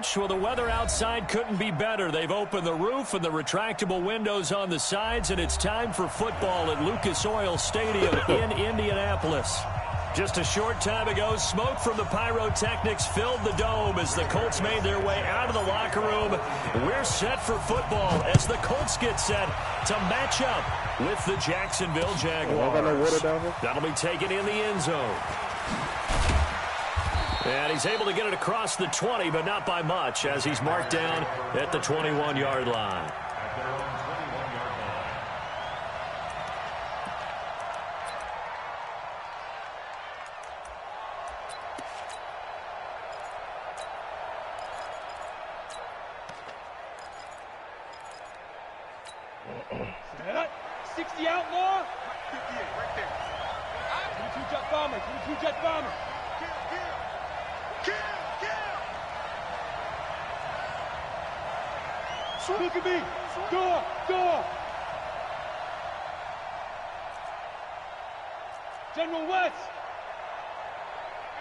Coach? Well, the weather outside couldn't be better. They've opened the roof and the retractable windows on the sides, and it's time for football at Lucas Oil Stadium in Indianapolis. Just a short time ago, smoke from the pyrotechnics filled the dome as the Colts made their way out of the locker room. We're set for football as the Colts get set to match up with the Jacksonville Jaguars. That'll be taken in the end zone. And he's able to get it across the 20, but not by much, as he's marked down at the 21-yard line. Set up. 60 outlaw. 58 right there. 22-jet bomber. 22-jet bomber. Look at me. Door. General West.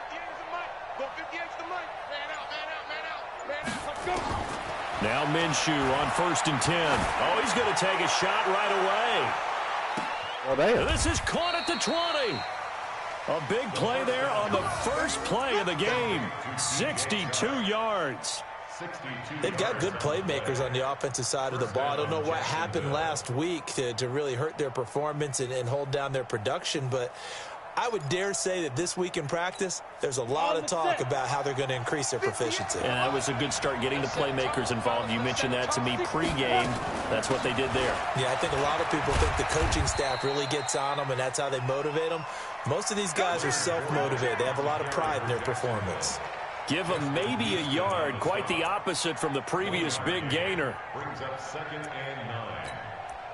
58 is the mic. Go 58 is the mic. Man out. Let's go. Now Minshew on 1st and 10. Oh, he's going to take a shot right away. Oh, damn. This is caught at the 20. A big play there on the first play of the game. 62 yards. They've got good playmakers on the offensive side of the ball. I don't know what happened last week to really hurt their performance and hold down their production, but I would dare say that this week in practice, there's a lot of talk about how they're going to increase their proficiency. And that was a good start getting the playmakers involved. You mentioned that to me pregame. That's what they did there. Yeah, I think a lot of people think the coaching staff really gets on them, and that's how they motivate them. Most of these guys are self-motivated. They have a lot of pride in their performance. Give them maybe a yard, quite the opposite from the previous big gainer. Brings up 2nd and 9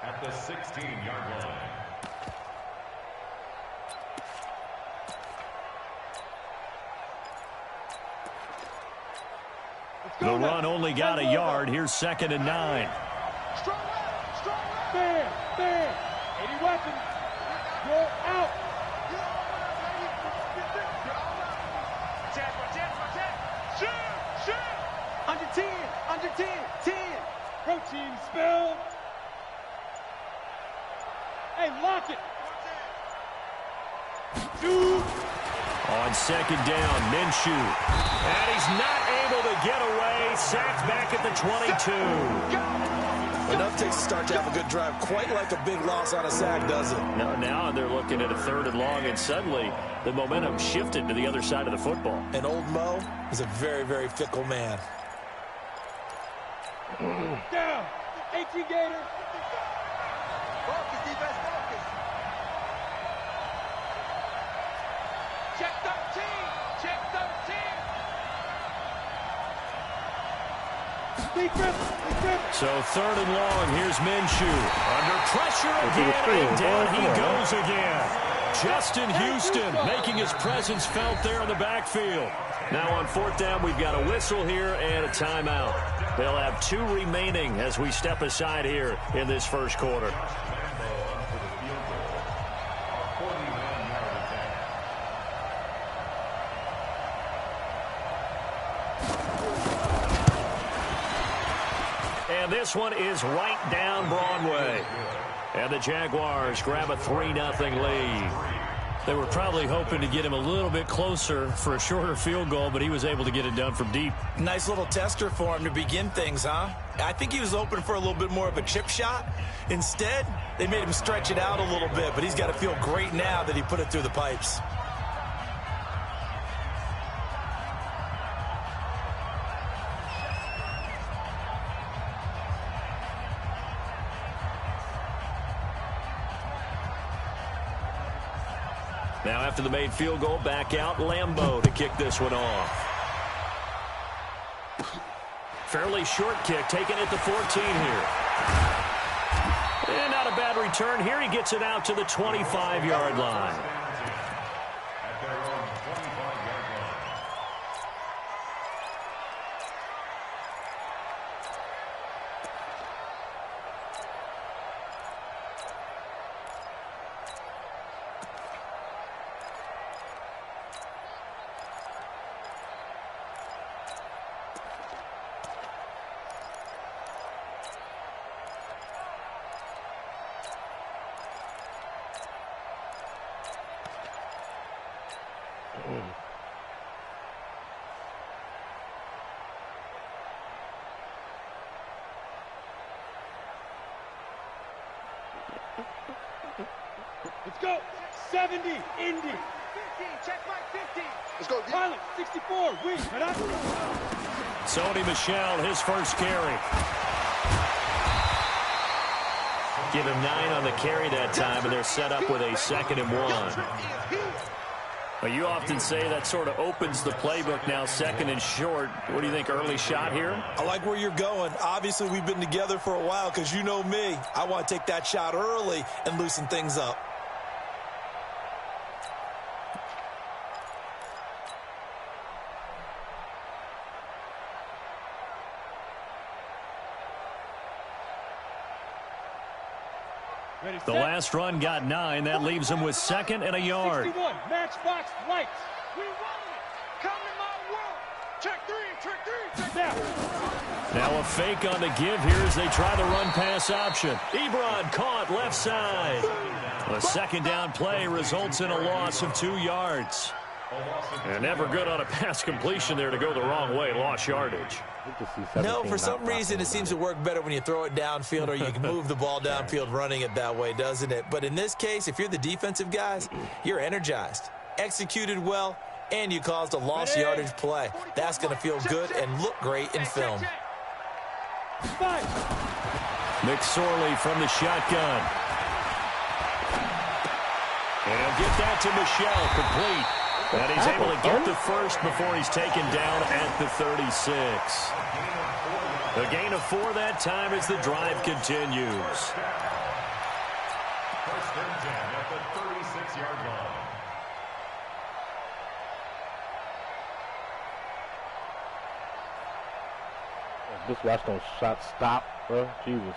at the 16-yard line. The run only got a yard. Here's 2nd and 9. Strong right. Bam. 80 weapons. You're out. Under 10. Protein spill. Hey, lock it. 2. On 2nd down, Minshew. And he's not able to get away. Sacked back at the 22. Enough takes to start to have a good drive. Quite like a big loss on a sack, does it? Now they're looking at a 3rd and long, and suddenly the momentum shifted to the other side of the football. And old Mo is a very, very fickle man. Down. 18 Gator. Focus, defense, focus. Check 13. So 3rd and long. Here's Minshew. Under pressure again, and down he goes again. Justin Houston making his presence felt there in the backfield. Now on 4th down, we've got a whistle here and a timeout. They'll have 2 remaining as we step aside here in this first quarter. And this one is right down Broadway. And the Jaguars grab a 3-0 lead. They were probably hoping to get him a little bit closer for a shorter field goal, but he was able to get it done from deep. Nice little tester for him to begin things, huh? I think he was open for a little bit more of a chip shot. Instead, they made him stretch it out a little bit, but he's got to feel great now that he put it through the pipes. Now after the made field goal, back out Lambeau to kick this one off. Fairly short kick, taken at the 14 here. And not a bad return here. He gets it out to the 25-yard line. Let's go. 70, Indy. 50, check my 50. Let's go. Pilot, 64, wing. Sony Michel, his first carry. Give him 9 on the carry that time, and they're set up with a 2nd and 1. Well, you often say that sort of opens the playbook now, 2nd and short. What do you think, early shot here? I like where you're going. Obviously, we've been together for a while because you know me. I want to take that shot early and loosen things up. The last run got 9. That leaves him with 2nd and a yard. 61, matchbox lights. We want it. Come in my world. Check 3, check 3, check down. Now a fake on the give here as they try the run-pass option. Ebron caught left side. The 2nd down play results in a loss of 2 yards. And never good on a pass completion there to go the wrong way. Lost yardage. No, for some reason it seems to work better when you throw it downfield or you can move the ball downfield running it that way, doesn't it? But in this case, if you're the defensive guys, you're energized, executed well, and you caused a lost yardage play. That's going to feel good and look great in film. McSorley from the shotgun. And he'll get that to Michel, complete. And he's able to get the first before he's taken down at the 36. A gain of 4 that time as the drive continues. First and 10 at the 36-yard line. Just watch those shots stop, bro. Jesus.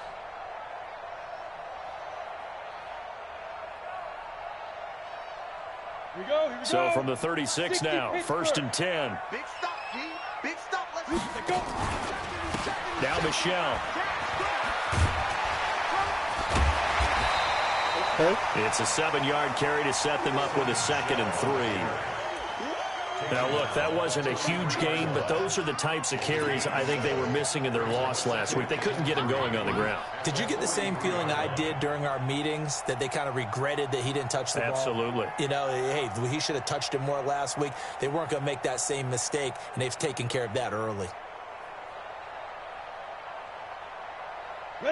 Here we go. So from the 36 now, 1st and 10. Big stop, G. Big stop. Let's go. Now Michel. Okay. It's a 7-yard carry to set them up with a 2nd and 3. Now, look, that wasn't a huge gain, but those are the types of carries I think they were missing in their loss last week. They couldn't get him going on the ground. Did you get the same feeling I did during our meetings, that they kind of regretted that he didn't touch the ball? Absolutely. You know, hey, he should have touched it more last week. They weren't going to make that same mistake, and they've taken care of that early.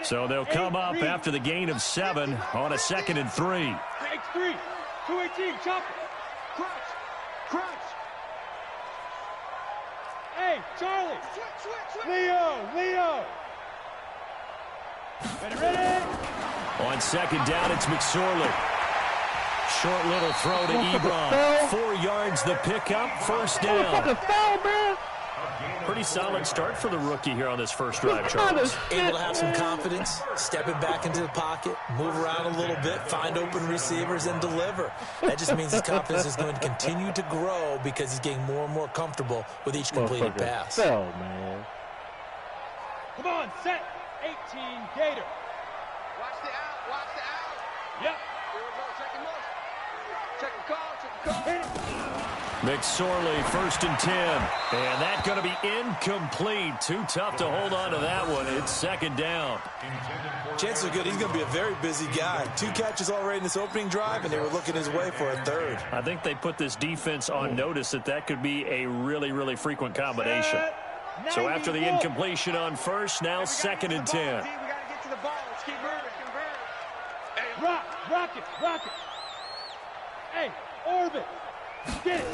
So they'll come up after the gain of 7 on a 2nd and 3. X3, 218, chopper. Crouch, crouch. Hey, Charlie. Leo. Ready. On 2nd down, it's McSorley. Short little throw to Ebron. 4 yards the pickup, 1st down. Pretty solid start for the rookie here on this first drive, Charles. Able to have some confidence, stepping back into the pocket, move around a little bit, find open receivers, and deliver. That just means his confidence is going to continue to grow because he's getting more and more comfortable with each completed pass. Man. Come on, set. 18, Gator. Watch the out. Yep. Here we go, check the motion. Check the call. McSorley, 1st and 10. And that's going to be incomplete. Too tough to hold on to that one. It's 2nd down. Chances are good he's going to be a very busy guy. 2 catches already in this opening drive, and they were looking his way for a 3rd. I think they put this defense on notice that could be a really, really frequent combination. So after the incompletion on 1st, now 2nd and 10. We got to get to the ball. Let's keep moving. Hey, rock it. Hey, orbit. Get it.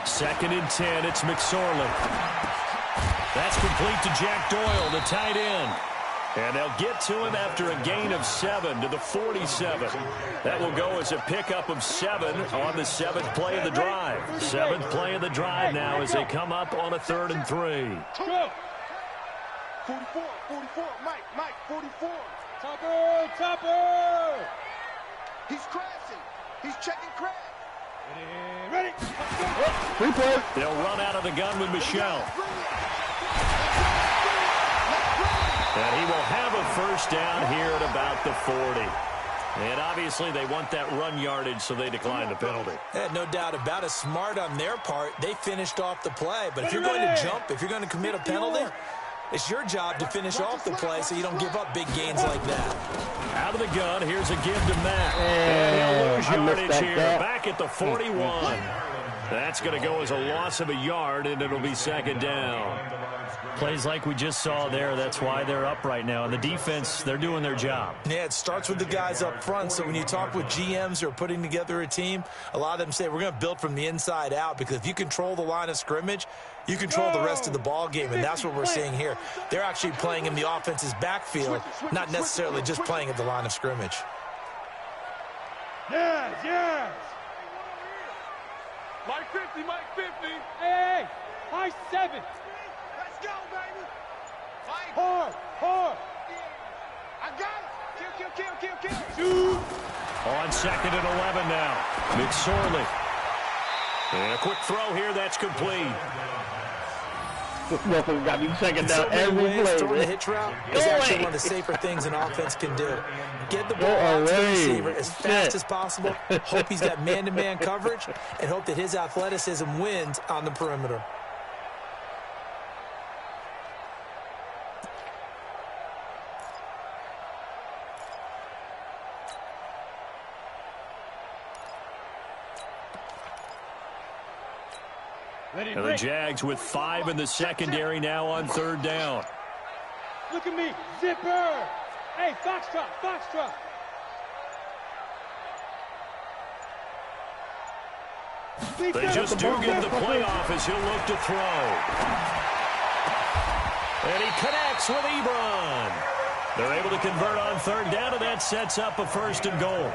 2nd and 10, it's McSorley. That's complete to Jack Doyle, the tight end. And they'll get to him after a gain of 7 to the 47. That will go as a pickup of 7 on the 7th play of the drive. 7th play of the drive now as they come up on a 3rd and 3. Go. 44, Mike, 44. Topper. He's crashing. He's checking crash. Ready. Replay. They'll run out of the gun with Michel. And he will have a 1st down here at about the 40. And obviously they want that run yardage, so they decline the penalty. No doubt about it. Smart on their part. They finished off the play. But if you're going to jump, if you're going to commit a penalty, It's your job to finish off the play so you don't give up big gains like that. Out of the gun, here's a give to Matt. And he'll lose yardage here, back at the 41. That's going to go as a loss of a yard, and it'll be second down. Plays like we just saw there, that's why they're up right now. And the defense, they're doing their job. Yeah, it starts with the guys up front. So when you talk with GMs who are putting together a team, a lot of them say we're going to build from the inside out, because if you control the line of scrimmage, you control the rest of the ball game, and that's what we're seeing here. They're actually playing in the offense's backfield, not necessarily just playing at the line of scrimmage. Yes, yes. Mike 50, Mike 50. Hey, high 7. Let's go, baby. Hard, hard. I got it. Kill. Shoot. On second and 11 now. McSorley. And a quick throw here, that's complete. This motherfucker got me second down So every play. throwing the hitch route is actually one of the safer things an offense can do. Get the ball out to the receiver as fast as possible. Hope he's got man-to-man coverage, and hope that his athleticism wins on the perimeter. And the Jags with 5 in the secondary now on third down. Look at me, zipper. Hey, foxtrot. They just do give the playoff as he'll look to throw. And he connects with Ebron. They're able to convert on third down, and that sets up a first and goal.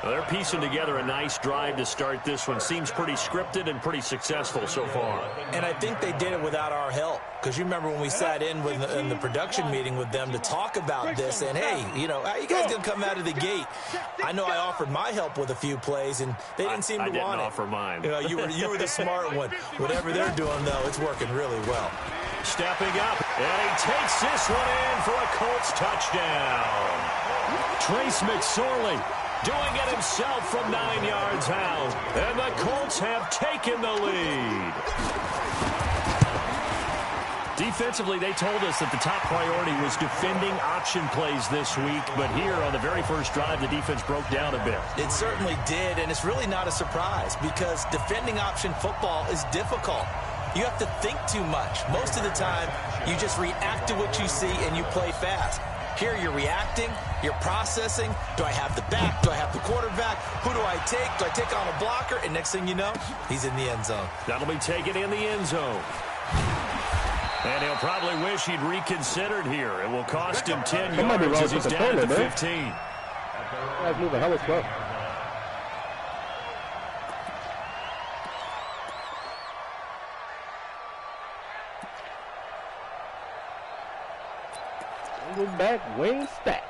Well, they're piecing together a nice drive to start this one. Seems pretty scripted and pretty successful so far. And I think they did it without our help. Because you remember when we sat in the production meeting with them to talk about this, and hey, you know, how you guys going to come out of the gate? I know I offered my help with a few plays, and they didn't seem to want it. I didn't offer mine. You know, you were the smart one. Whatever they're doing, though, it's working really well. Stepping up, and he takes this one in for a Colts touchdown. Trace McSorley doing it himself from 9 yards out. And the Colts have taken the lead. Defensively, they told us that the top priority was defending option plays this week. But here on the very first drive, the defense broke down a bit. It certainly did, and it's really not a surprise because defending option football is difficult. You have to think too much. Most of the time, you just react to what you see and you play fast. Here you're reacting, you're processing. Do I have the back? Do I have the quarterback? Who do I take? Do I take on a blocker? And next thing you know, he's in the end zone. That'll be taken in the end zone. And he'll probably wish he'd reconsidered here. It will cost him 10 yards as he's down at the 15. That's moving hella slow. Back, wing stack.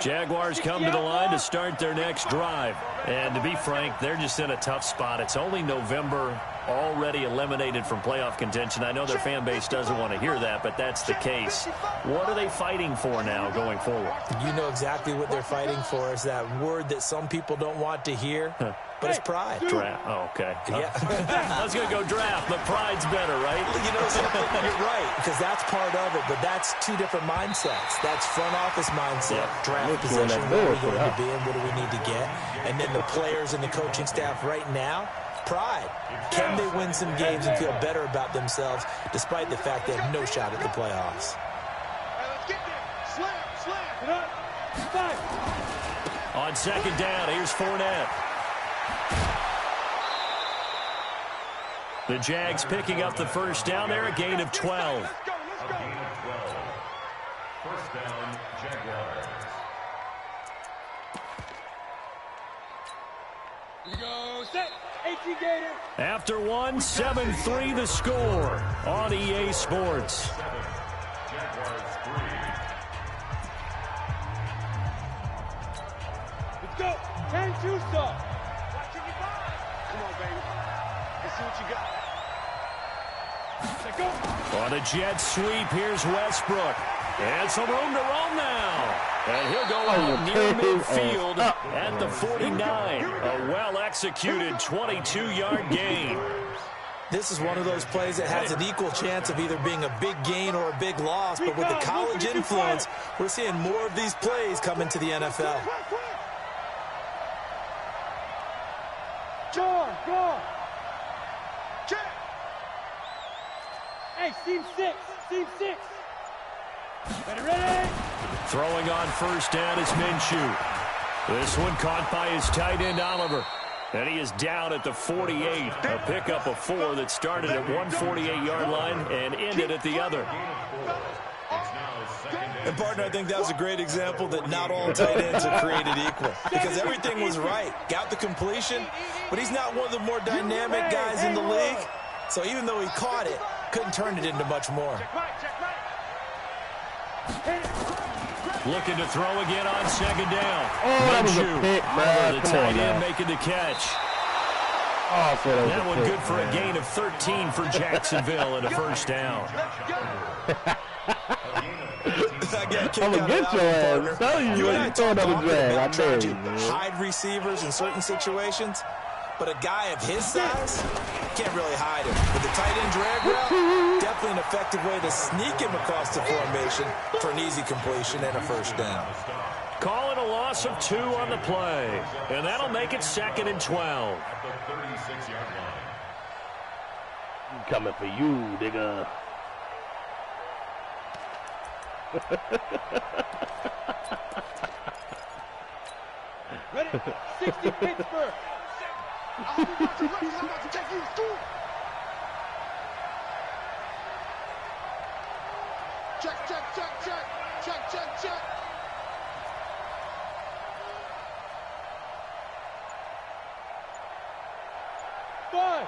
Jaguars come to the line to start their next drive. And to be frank, they're just in a tough spot. It's only November, already eliminated from playoff contention. I know their fan base doesn't want to hear that, but that's the case. What are they fighting for now going forward? You know exactly what they're fighting for. Is that word that some people don't want to hear, but it's pride. Draft. Oh, okay. Yeah. I was going to go draft, but pride's better, right? You know something? You're right, because that's part of it, but that's two different mindsets. That's front office mindset, draft position, where are we going to be and what do we need to get? And then the players and the coaching staff right now, pride. Can they win some games and feel better about themselves despite the fact they have no shot at the playoffs? On second down, here's Fournette. The Jags picking up the first down there, a gain of 12. First down, Jaguars. Here we go, set, 18 Gator. After one, 7-3 the score on EA Sports. Jaguars 3. Let's go, 10-2 stop. Come on, baby. Let's see what you got. Let's go. On a jet sweep, here's Westbrook. And some room to roam now. And he'll go out near midfield at the 49. A well-executed 22-yard gain. This is one of those plays that has an equal chance of either being a big gain or a big loss, but with the college influence, we're seeing more of these plays come into the NFL. Go. Check. Hey, seam six. Ready. Throwing on first down is Minshew. This one caught by his tight end, Oliver. And he is down at the 48. A pickup of 4 that started at one 48-yard line and ended at the other. And, partner, I think that was a great example that not all tight ends are created equal. Because everything was right. Got the completion, but he's not one of the more dynamic guys in the league. So even though he caught it, couldn't turn it into much more. Looking to throw again on second down. That was a pick, man. The tight end making the catch. That one good for a gain of 13 for Jacksonville and a first down. I'm going to get your ass. Tell you when you throw another drag. I dare you, man. Hide receivers in certain situations, but a guy of his size can't really hide him. With the tight end drag route, definitely an effective way to sneak him across the formation for an easy completion and a first down. Call it a loss of 2 on the play, and that'll make it 2nd and 12. At the 36-yard line. Coming for you, nigga. Ready. 60 Pittsburgh. Check. Five.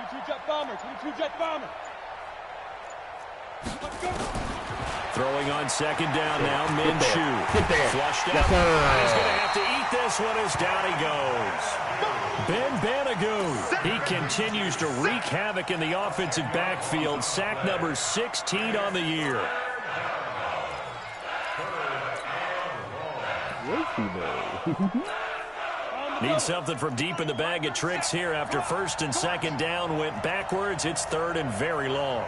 22 jet bomber. Let's go. Throwing on second down now, Minshew. Flushed out. Yes, He's going to have to eat this one as down he goes. Ben Banogu. He continues to wreak havoc in the offensive backfield. Sack number 16 on the year. Need something from deep in the bag of tricks here after first and second down went backwards. It's 3rd and very long.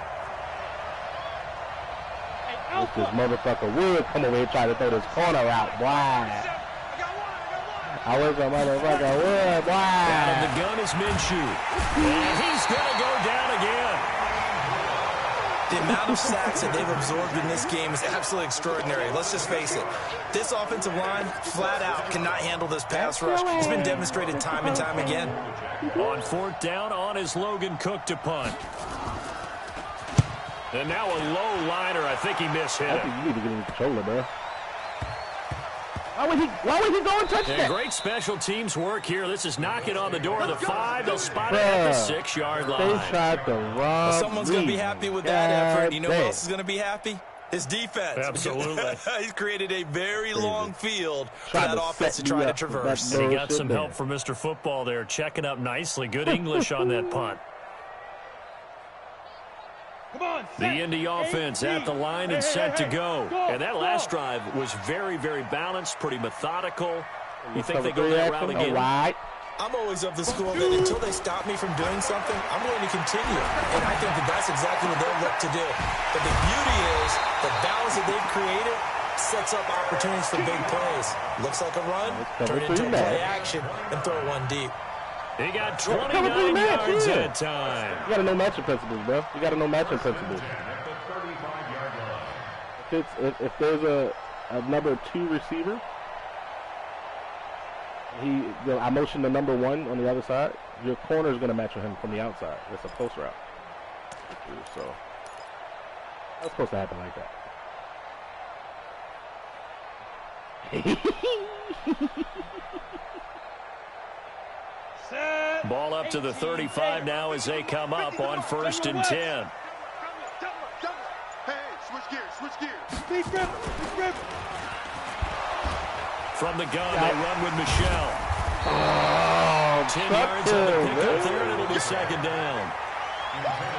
This motherfucker would come over here and try to throw this corner out. Why? I wish a motherfucker would. Why? Out of the gun is Minshew. And he's going to go down again. The amount of sacks that they've absorbed in this game is absolutely extraordinary. Let's just face it. This offensive line, flat out, cannot handle this pass rush. It's been demonstrated time and time again. On 4th down, on is Logan Cook to punt. And now a low liner. I think he mishit I it. think you need to get in the controller, bro. Why would he go and touch that? Great special teams work here. This is knocking on the door of the 5. They'll spot it at the 6-yard line. They tried to rob Well, someone's going to be happy with that effort. You know who else is going to be happy? His defense. Absolutely. He's created a very long field for that offense to try to traverse. And he got some help from Mr. Football there, checking up nicely. Good English on that punt. The Indy offense at the line and set to go. And that last drive was very, very balanced, pretty methodical. You think they go that route again? I'm always of the school that until they stop me from doing something, I'm going to continue. And I think that that's exactly what they'll look to do. But the beauty is the balance that they've created sets up opportunities for big plays. Looks like a run, turn it into a play action, and throw one deep. He got 29 yards at a time. You got to know matching principles, bro. You got to know matching principles. If there's a number 2 receiver, I motion the number 1 on the other side. Your corner is going to match with him from the outside. It's a post route. So that's supposed to happen like that. Ball up to the 35 now as they come up on 1st and 10. Hey, switch gears. From the gun, they run with Michelle. 10 yards on the pickup there, and it'll be 2nd down.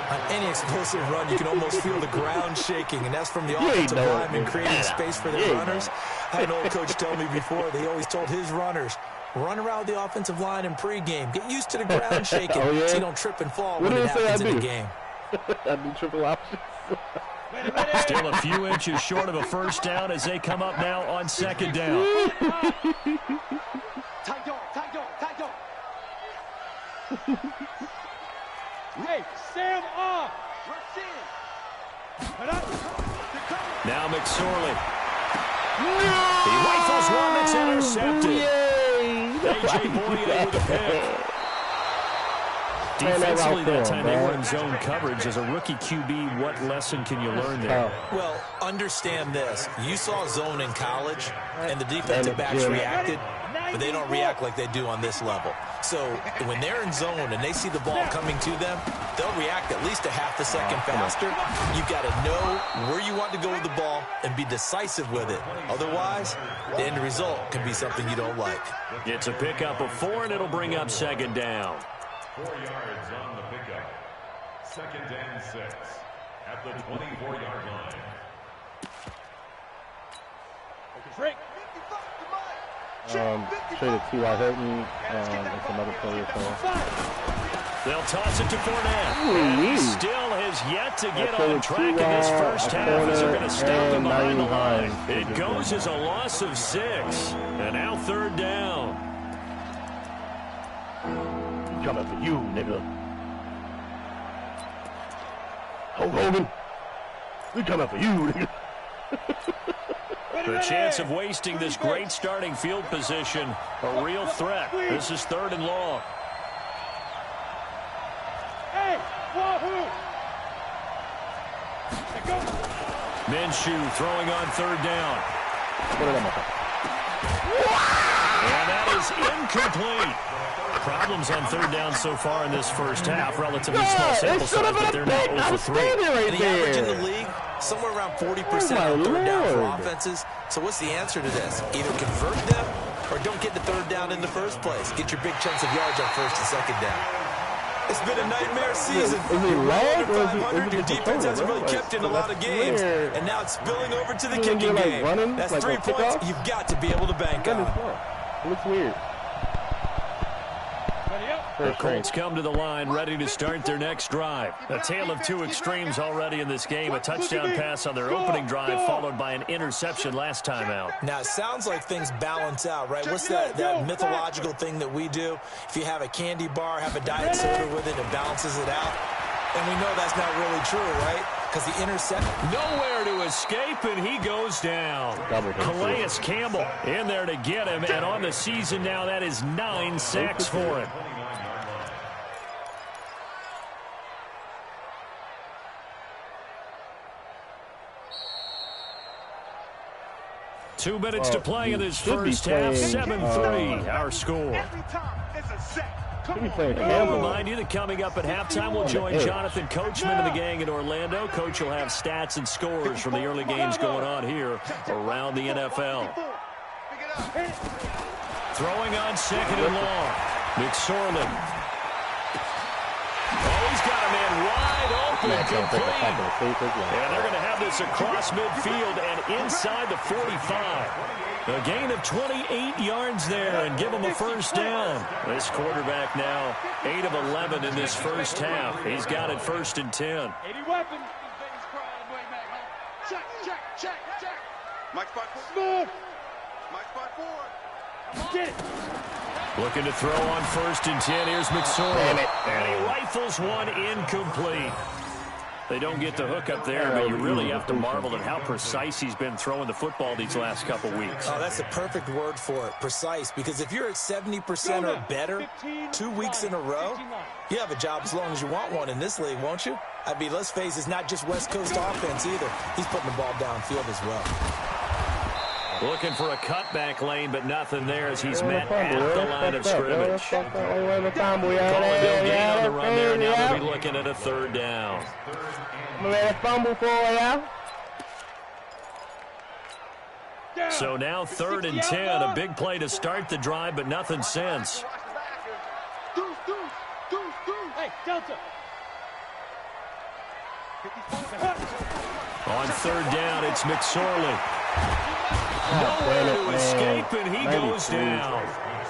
On any explosive run, you can almost feel the ground shaking, and that's from the offensive lineman creating space for their runners. I had an old coach tell me before, they always told his runners, Run around the offensive line in pregame. Get used to the ground shaking so you don't trip and fall when it happens in the game. I do triple options. Still a few inches short of a first down as they come up now on second down. Tight dog. Hey, Sam off. Now McSorley. He rifles one that's intercepted. A.J. Boye with a pick. Defensively that time they were in zone coverage. As a rookie QB, what lesson can you learn there? Well, understand this. You saw zone in college, and the defensive backs reacted, but they don't react like they do on this level. So when they're in zone and they see the ball coming to them, they'll react at least a half a second faster. You've got to know where you want to go with the ball and be decisive with it. Otherwise, the end result can be something you don't like. It's a pickup of 4, and it'll bring up second down. 4 yards on the pickup. 2nd and 6 at the 24-yard line. Traded T.Y. Hilton and some other players. They'll toss it to Fournette. And he still has yet to get on track in this first half as they're going to stop him behind the line. It goes as a loss of 6. And now third down. Coming for you, nigga. Hulk Hogan. We coming for you, nigga. The chance of wasting this great starting field position, a real threat. This is 3rd and long. Hey, wahoo! Minshew throwing on 3rd down. And that is incomplete. Problems on 3rd down so far in this first half. Relatively small sample size, but they're now over 3. And the average in the league, somewhere around 40% on 3rd down for offenses. So what's the answer to this? Either convert them or don't get the 3rd down in the first place. Get your big chunks of yards on 1st and 2nd down. It's been a nightmare season. Your defense hasn't really kept in a lot of games. And now it's spilling over to the kicking game. That's 3 points you've got to be able to bank on. It looks weird. The Colts come to the line, ready to start their next drive. A tale of 2 extremes already in this game. A touchdown pass on their opening drive, followed by an interception last time out. Now, it sounds like things balance out, right? What's that mythological thing that we do? If you have a candy bar, have a diet soda with it, it balances it out. And we know that's not really true, right? Because the interception... Nowhere to escape, and he goes down. Calais Campbell in there to get him, and on the season now, that is 9 sacks for him. 2 minutes to play in this first half. 7-3, our score. I'll remind you that coming up at halftime, we'll join Jonathan Coachman and the gang in Orlando. Coach will have stats and scores from the early games going on here around the NFL. Throwing on 2nd and long. McSorley. Oh, he's got a man wide open, complete. And they're going to have this across midfield and inside the 45. A gain of 28 yards there and give him a first down. This quarterback now 8 of 11 in this first half. He's got it 1st and 10. 80 weapons. Check. Mike spot 4. Move. Mike spot 4. Get it. Looking to throw on 1st and 10. Here's McSorley. And he rifles one incomplete. They don't get the hook up there, but you really have to marvel at how precise he's been throwing the football these last couple weeks. Oh, that's the perfect word for it, precise. Because if you're at 70% or better 2 weeks in a row, you have a job as long as you want one in this league, won't you? I mean, let's face it, it's not just West Coast offense either. He's putting the ball downfield as well. Looking for a cutback lane, but nothing there as he's met at the line of scrimmage. Calling Bill Gain on the run there, and now they'll be looking at a 3rd down. So now 3rd and 10, a big play to start the drive, but nothing since. Hey, Delta. On 3rd down, it's McSorley. Nowhere to escape, and he goes down.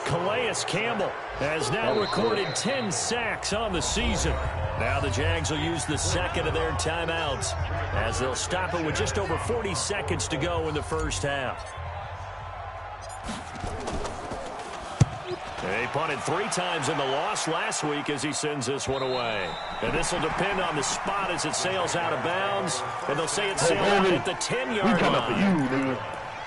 Calais Campbell has now recorded 10 sacks on the season. Now the Jags will use the second of their timeouts as they'll stop it with just over 40 seconds to go in the first half. They punted 3 times in the loss last week as he sends this one away. And this will depend on the spot as it sails out of bounds. And they'll say it sailed out at the 10-yard line.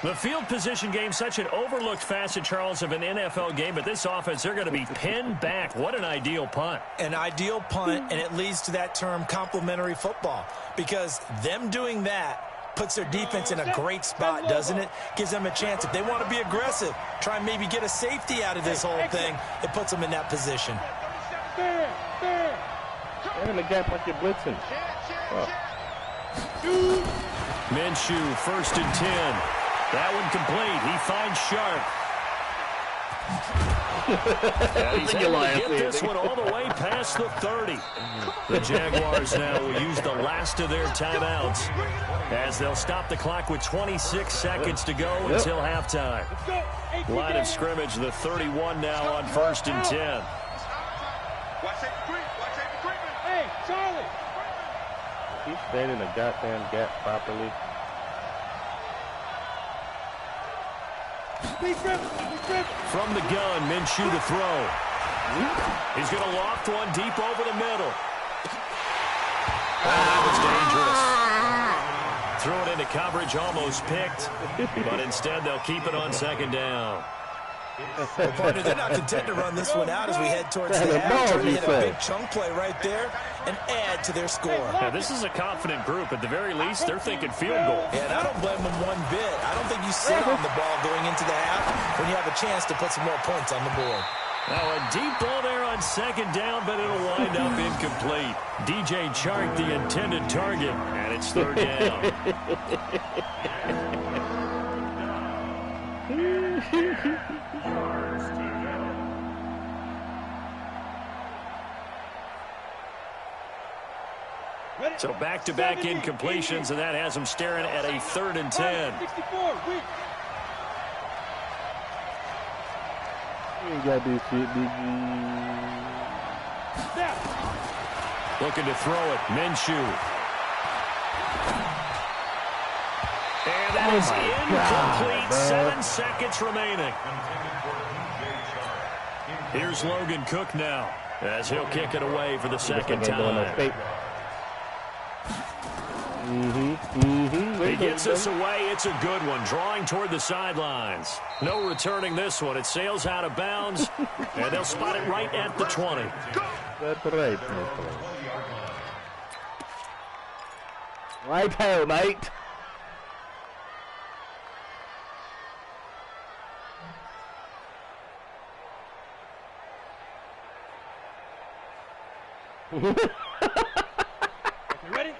The field position game, such an overlooked facet, Charles, of an NFL game. But this offense, they're going to be pinned back. What an ideal punt. An ideal punt, and it leads to that term complementary football. Because them doing that puts their defense in a great spot, doesn't it? Gives them a chance. If they want to be aggressive, try and maybe get a safety out of this whole thing, it puts them in that position. They're in the gap like you're blitzing. Minshew, 1st and 10. That one complete. He finds Sharp. And he's able to get this one all the way past the 30. The Jaguars now will use the last of their timeouts as they'll stop the clock with 26 seconds to go until halftime. Line of scrimmage, the 31 now on 1st and 10. Hey, Charlie! He's staying in the goddamn gap properly. From the gun, Minshew to throw. He's going to loft one deep over the middle. That was dangerous. Threw it into coverage, almost picked, but instead they'll keep it on 2nd down. Well, partner, they're not content to run this one out as we head towards the half. Trying to hit a big chunk play right there and add to their score. Yeah, this is a confident group. At the very least, they're thinking field goal. Yeah, and I don't blame them one bit. I don't think you sit on the ball going into the half when you have a chance to put some more points on the board. Now a deep ball there on 2nd down, but it'll wind up incomplete. DJ Chark, the intended target, and it's 3rd down. So back-to-back incompletions, and that has them staring at a 3rd and 10. You got this shit, Looking to throw it, Minshew. And that is incomplete. 7 seconds remaining. Here's Logan Cook now as he'll kick it away for the 2nd time. He gets this away. It's a good one. Drawing toward the sidelines. No returning this one. It sails out of bounds, and they'll spot it right at the 20. That's right. Right here, mate.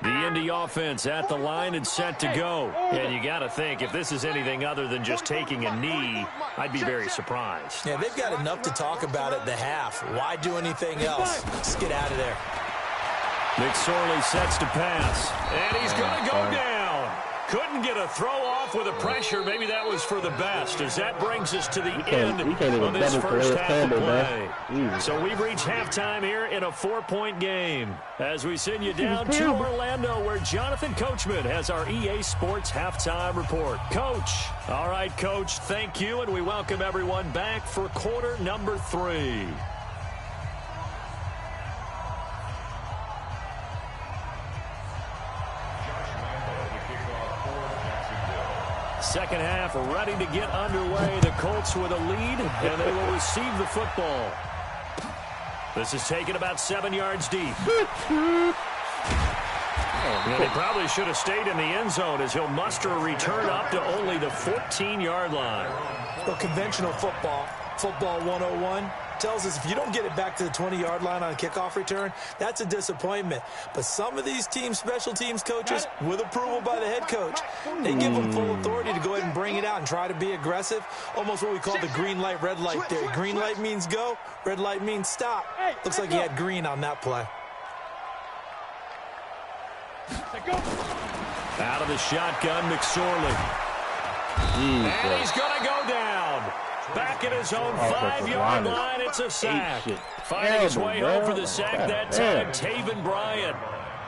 The Indy offense at the line and set to go. And you got to think, if this is anything other than just taking a knee, I'd be very surprised. Yeah, they've got enough to talk about at the half. Why do anything else? Just get out of there. McSorley sets to pass, and he's going to go down. Couldn't get a throw off with a pressure. Maybe that was for the best, as that brings us to the end of this first half of play. So we've reached halftime here in a 4-point game as we send you down to Orlando, where Jonathan Coachman has our EA Sports halftime report. Coach. All right, Coach, thank you, and we welcome everyone back for quarter number 3. Second half ready to get underway. The Colts with a lead, and they will receive the football. This is taken about 7 yards deep. And he probably should have stayed in the end zone as he'll muster a return up to only the 14-yard line. Well, conventional football 101, tells us if you don't get it back to the 20-yard line on a kickoff return, that's a disappointment. But some of these teams, special teams coaches, with approval by the head coach, they give them full authority to go ahead and bring it out and try to be aggressive. Almost what we call the green light, red light theory. Green light means go, red light means stop. Looks like he had green on that play. Out of the shotgun, McSorley. And he's going to go down. Back at his own 5-yard line, it's a sack. Finding his way home for the sack that time, Taven Bryan.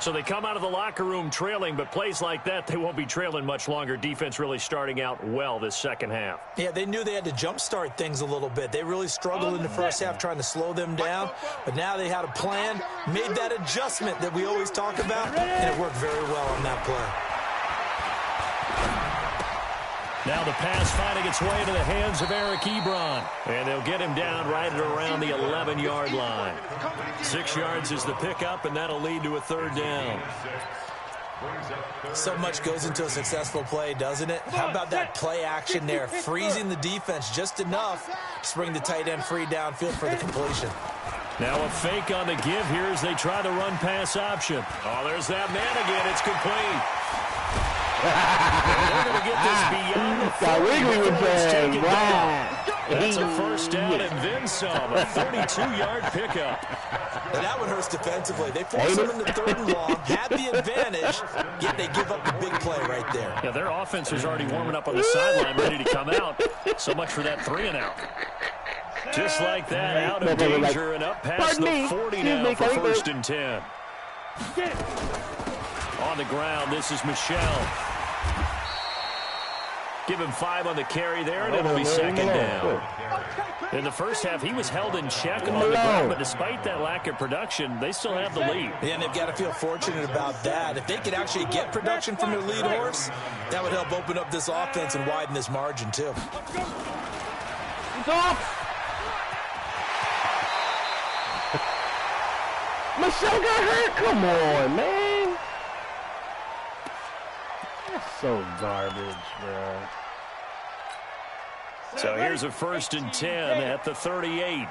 So they come out of the locker room trailing, but plays like that, they won't be trailing much longer. Defense really starting out well this second half. Yeah, they knew they had to jumpstart things a little bit. They really struggled in the first half trying to slow them down, but now they had a plan, made that adjustment that we always talk about, and it worked very well on that play. Now the pass finding its way into the hands of Eric Ebron. And they'll get him down right at around the 11-yard line. 6 yards is the pickup, and that'll lead to a third down. So much goes into a successful play, doesn't it? How about that play action there? Freezing the defense just enough to bring the tight end free downfield for the completion. Now a fake on the give here as they try the run-pass option. Oh, there's that man again. It's complete. They're going to get this beyond the 40. That's a first down and then some. A 32-yard pickup. And that one hurts defensively. They forced them into third and long, had the advantage, yet they give up the big play right there. Yeah, their offense was already warming up on the sideline, ready to come out. So much for that 3-and-out. Just like that, out of danger and up past the 40 now for first and 10. On the ground, this is Michelle. Give him 5 on the carry there, and it'll be second down. In the first half, he was held in check on the ground, but despite that lack of production, they still have the lead. Yeah, and they've got to feel fortunate about that. If they could actually get production from their lead horse, that would help open up this offense and widen this margin, too. Michelle got hurt. Come on, man. That's so garbage, bro. So here's a first and 10 at the 38.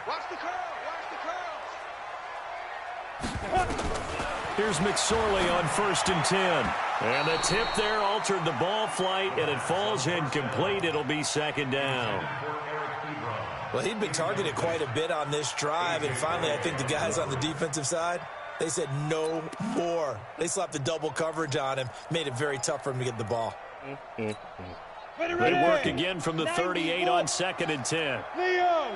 Here's McSorley on first and 10. And the tip there altered the ball flight, and it falls incomplete. It'll be second down. Well, he'd been targeted quite a bit on this drive, and finally I think the guys on the defensive side, they said no more. They slapped the double coverage on him, made it very tough for him to get the ball. They work again from the 38 on second and 10. Leo!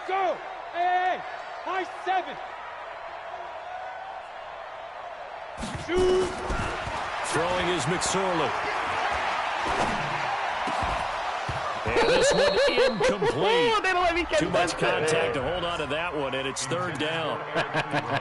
Go! Hey! High 7! Shoot! Throwing is McSorley. And this one incomplete. Too much contact to hold on to that one, and it's third down.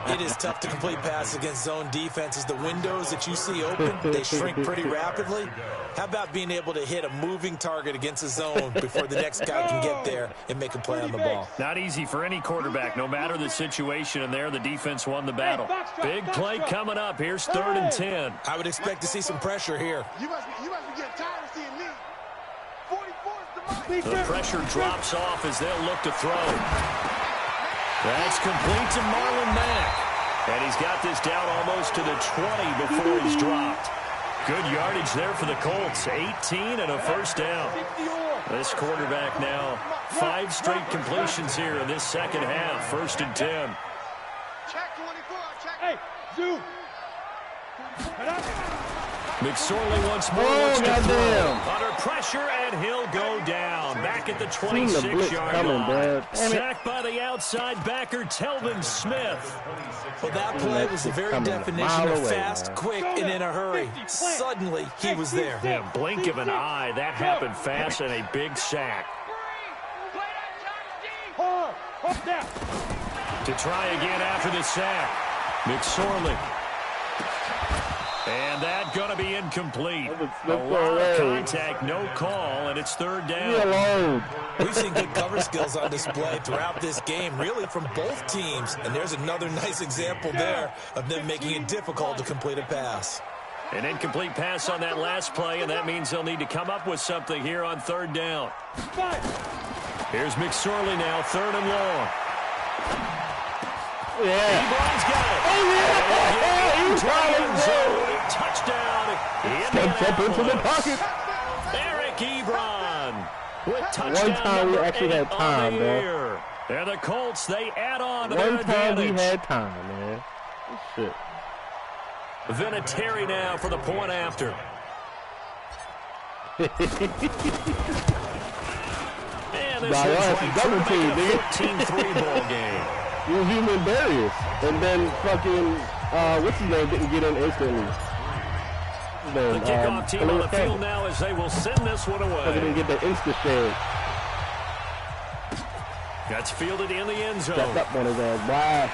It is tough to complete passes against zone defenses. The windows that you see open, they shrink pretty rapidly. How about being able to hit a moving target against a zone before the next guy can get there and make a play on the ball? Not easy for any quarterback, no matter the situation, and there the defense won the battle. Big play coming up. Here's third and 10. I would expect to see some pressure here. You must be getting tired of seeing me. 44 is the mic. The pressure drops off as they'll look to throw. That's complete to Marlon Mack. And he's got this down almost to the 20 before he's dropped. Good yardage there for the Colts. 18 and a first down. This quarterback now 5 straight completions here in this second half. First and 10. Check 24. Check. Hey, zoom. McSorley once more looks to throw. Under pressure, and he'll go down. Back at the 26-yard line. Sacked by the outside backer, Telvin Smith. Well, that play was the very definition of fast, quick, and in a hurry. Suddenly, he was there. Yeah, blink of an eye. That happened fast, and a big sack. To try again after the sack. McSorley. And that going to be incomplete. A lot of contact, no call, and it's third down. We've seen good cover skills on display throughout this game, really from both teams. And there's another nice example there of them making it difficult to complete a pass. An incomplete pass on that last play, and that means they'll need to come up with something here on third down. Here's McSorley now, third and long. Ebron's got it. Touchdown. Step into the pocket. Eric Ebron with touchdown. One time we actually had time, bro. And the Colts, they add on to their their advantage. One time we had time, man. Shit. Vinatieri now for the point after. And this one's right to make it a 14-3 ball game. You was using Darius, and then fucking what's his name didn't get in instantly. The kickoff team on the field now as they will send this one away. They didn't get the insta share. That's fielded in the end zone. Stepped up on his ass. Wow.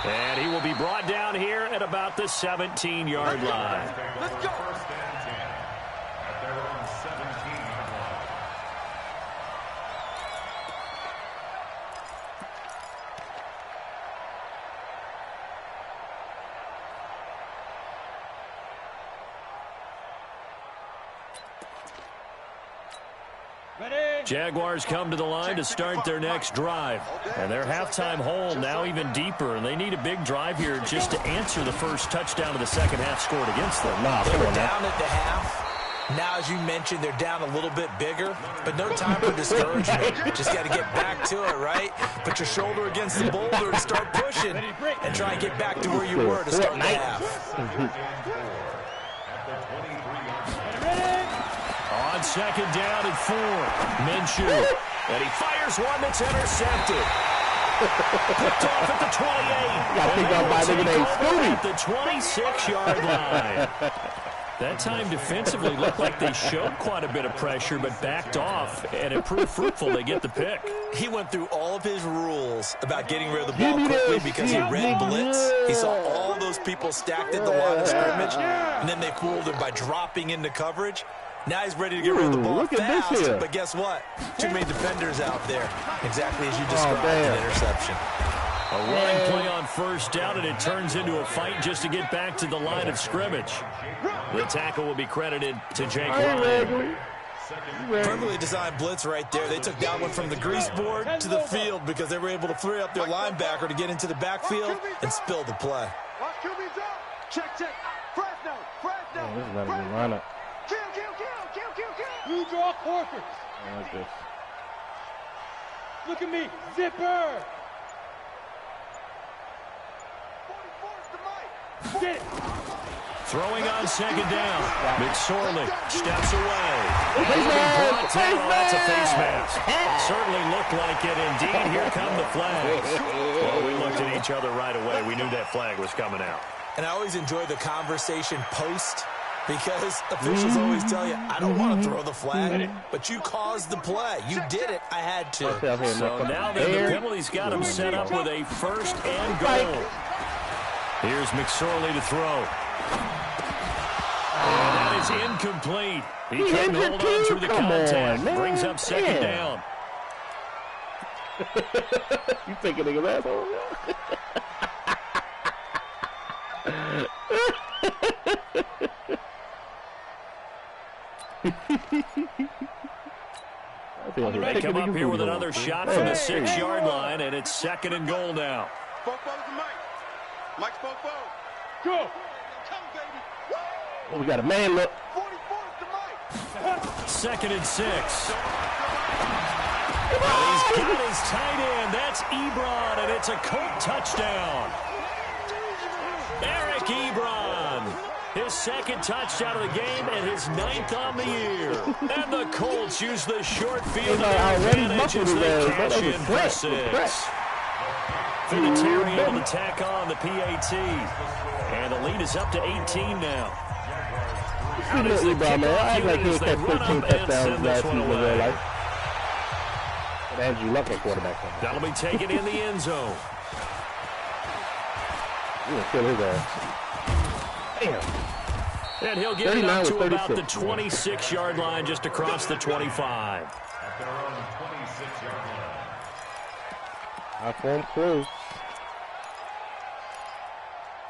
And he will be brought down here at about the 17-yard line. Let's go. First and 10 at their own 17-yard line. Jaguars come to the line to start their next drive. And their halftime hole now even deeper. And they need a big drive here just to answer the first touchdown of the second half scored against them. They were down at the half. Now, as you mentioned, they're down a little bit bigger, but no time for discouragement. Just got to get back to it, right? Put your shoulder against the boulder and start pushing and try and get back to where you were to start the half. On second down and 4, Minshew. And he fires one that's intercepted. Picked off at the 28. Got picked off by Scooby. At the 26-yard line. That time defensively looked like they showed quite a bit of pressure, but backed off, and it proved fruitful. They get the pick. He went through all of his rules about getting rid of the ball quickly because he read blitz. He saw all those people stacked at the line of scrimmage, and then they fooled him by dropping into coverage. Now he's ready to get rid of the ball fast, but guess what? Too many defenders out there, exactly as you described an interception. A running play on first down, and it turns into a fight just to get back to the line of scrimmage. The tackle will be credited to Jake Ryan. Perfectly designed blitz right there. They took that one from the grease board to the field because they were able to free up their linebacker to get into the backfield and spill the play. Check. Fresno. This is not a good lineup. Kill. You draw corkers. I like this. Look at me. Zipper. 44's the mic. Get it. Throwing on second down. McSorley steps away. That's a face mask. Certainly looked like it. Indeed, here come the flags. Well, we looked at each other right away. We knew that flag was coming out. And I always enjoy the conversation post because officials always tell you, I don't want to throw the flag, but you caused the play. You did it. I had to. So now that the penalty's got him set up with a first and goal. Here's McSorley to throw. And that is incomplete. He couldn't hold on through the contact. Brings up second down. You think a nigga's asshole? They come up here with another shot from the 6-yard line, and it's second and goal now. Fofo's the mic. Mike's Fofo. Go. Come, baby. Oh, we got a man look. 44's the mic. Second and 6. And he's got his tight end. That's Ebron, and it's a Colt touchdown. Eric Ebron. His second touchdown of the game and his 9th on the year. And the Colts use the short field advantage as they cash in for 6. Vinatieri able to tack on the PAT. And the lead is up to 18 now. Out is the kickoff unit as they run up and send this one away. Andrew Luck at quarterback. That'll be taken in the end zone. You're gonna kill his ass. Damn. And he'll get it up to about the 26-yard line just across the 25. At their own 26-yard line. I form close.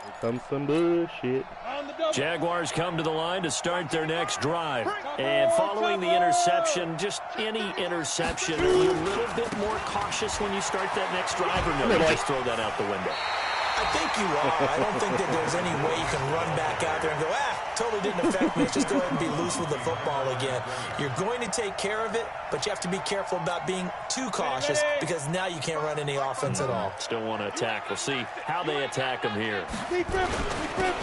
Here comes some bullshit. Jaguars come to the line to start their next drive. And following the interception, just any interception, are you a little bit more cautious when you start that next drive, or no, you just throw that out the window? I think you are. I don't think that there's any way you can run back out there and go, totally didn't affect me. Let's just go ahead and be loose with the football again. You're going to take care of it, but you have to be careful about being too cautious because now you can't run any offense at all. Still want to attack. We'll see how they attack him here.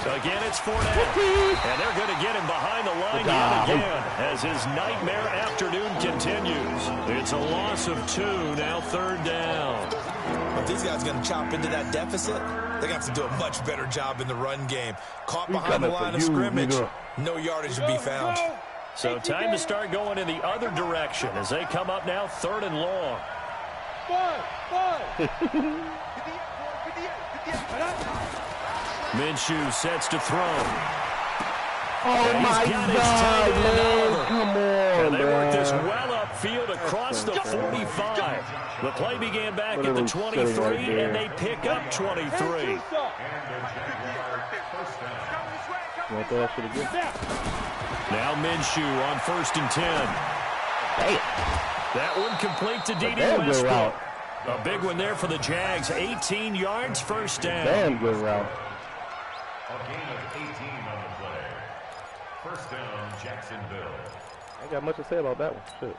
So again, it's Fournette. And they're going to get him behind the line yet again as his nightmare afternoon continues. It's a loss of 2, now 3rd down. If these guys are going to chop into that deficit, they're going to have to do a much better job in the run game. Caught behind the line of scrimmage, no yardage to be found. So time to start going in the other direction as they come up now 3rd and long. Minshew sets to throw. Oh, my God, man. Come on, and they work this well upfield across the 45. The play began back at the 23, and they pick up 23. Now Minshew on 1st and 10. That one complete to D.D. Westbrook. A big one there for the Jags. 18 yards, 1st down. Damn good route. A gain of 18 on the play. 1st down, Jacksonville. I got much to say about that one. Shit.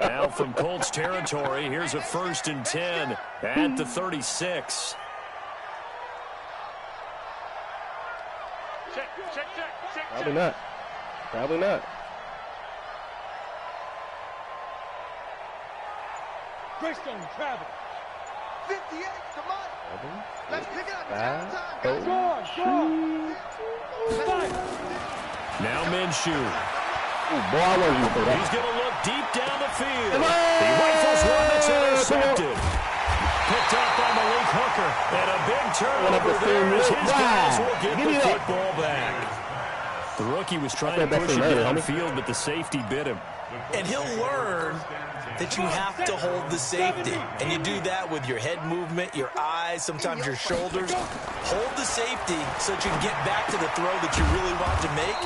Now from Colts territory, here's a 1st and 10 at the 36. Probably not. Probably not. Greystone travel. 58, come on. Let's pick it up. Now Minshew. Ooh, boy, I want you for that. He's going to look deep down the field. He rifles one that's intercepted. Picked up by Malik Hooker. And a big turnover there as his guys will get the football back. The rookie was trying to push him downfield, but the safety bit him. And he'll learn that you have to hold the safety. And you do that with your head movement, your eyes, sometimes your shoulders. Hold the safety so that you can get back to the throw that you really want to make.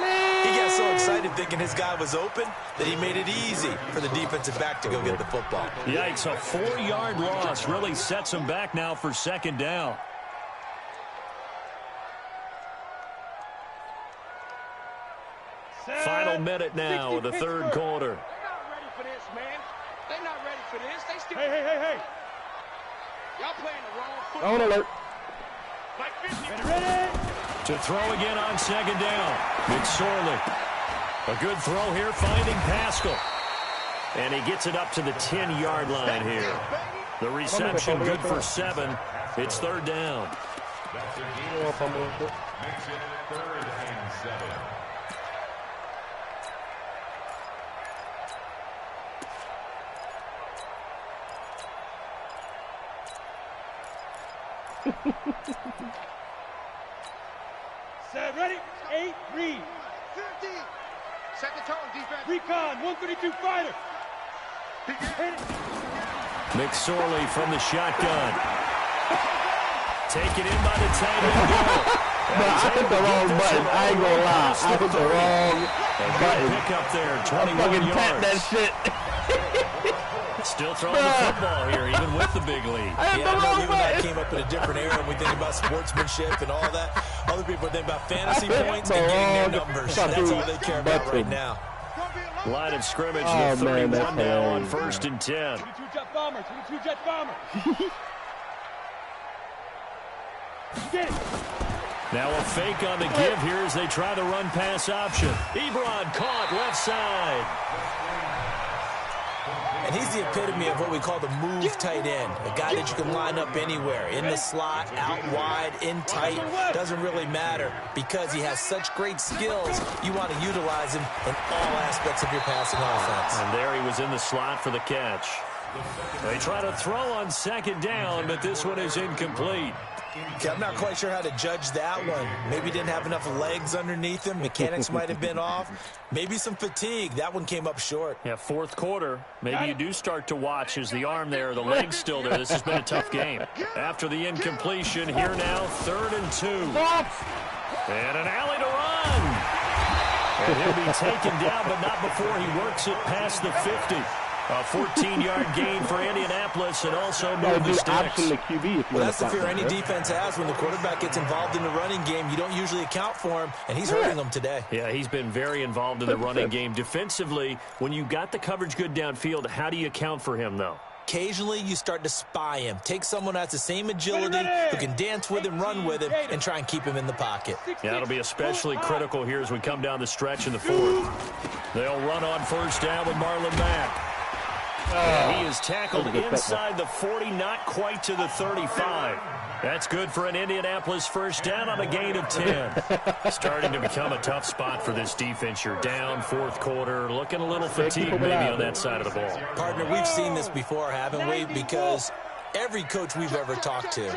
He got so excited thinking his guy was open that he made it easy for the defensive back to go get the football. Yikes, a 4-yard loss really sets him back now for 2nd down. Final minute now of the 3rd quarter. They're not ready for this. They still. Hey. Y'all playing the wrong football. On alert. Ready. To throw again on 2nd down. McSorley. A good throw here, finding Pascal. And he gets it up to the 10-yard line here. The reception good for 7. It's 3rd down. That's a gain of 7. Makes it 3rd and 7. Set, ready, 8, read. 50. Set the tone, defense. Recon, 132 fighter. McSorley from the shotgun. Taken in by the tight end. But I hit the wrong button. I ain't gonna lie. I hit the wrong button. Pick up there, 21 fucking yards. tap that shit. Still throwing the football here, even with the big lead. I know you and I came up in a different era and we think about sportsmanship and all that. Other people think about fantasy points and getting their numbers. That's all they care about right now. Line of scrimmage, the 31 now on 1st and 10. 22 jet bomber, 22 jet bomber. Get it. Now a fake on the give here as they try the run pass option. Ebron caught left side. And he's the epitome of what we call the move tight end. A guy that you can line up anywhere. In the slot, out wide, in tight. Doesn't really matter because he has such great skills. You want to utilize him in all aspects of your passing offense. And there he was in the slot for the catch. They try to throw on 2nd down, but this one is incomplete. Okay, I'm not quite sure how to judge that one. Maybe didn't have enough legs underneath him. Mechanics might have been off. Maybe some fatigue. That one came up short. Yeah, 4th quarter. Maybe you do start to watch as the arm there, the leg's still there. This has been a tough game. After the incompletion, here now, 3rd and 2. And an alley to run. And he'll be taken down, but not before he works it past the 50. A 14-yard gain for Indianapolis and also move the sticks. Option the QB if you That's the fear any defense has when the quarterback gets involved in the running game. You don't usually account for him, and he's hurting them today. Yeah, he's been very involved in the running game. Defensively, when you got the coverage good downfield, how do you account for him, though? Occasionally, you start to spy him. Take someone who has the same agility, who can dance with him, run with him, and try and keep him in the pocket. Yeah, it'll be especially critical here as we come down the stretch in the fourth. They'll run on first down with Marlon Mack. He is tackled inside the 40, not quite to the 35. That's good for an Indianapolis first down on a gain of 10. Starting to become a tough spot for this defense. You're down fourth quarter, looking a little fatigued maybe on that side of the ball. Partner, we've seen this before, haven't we? Because every coach we've ever talked to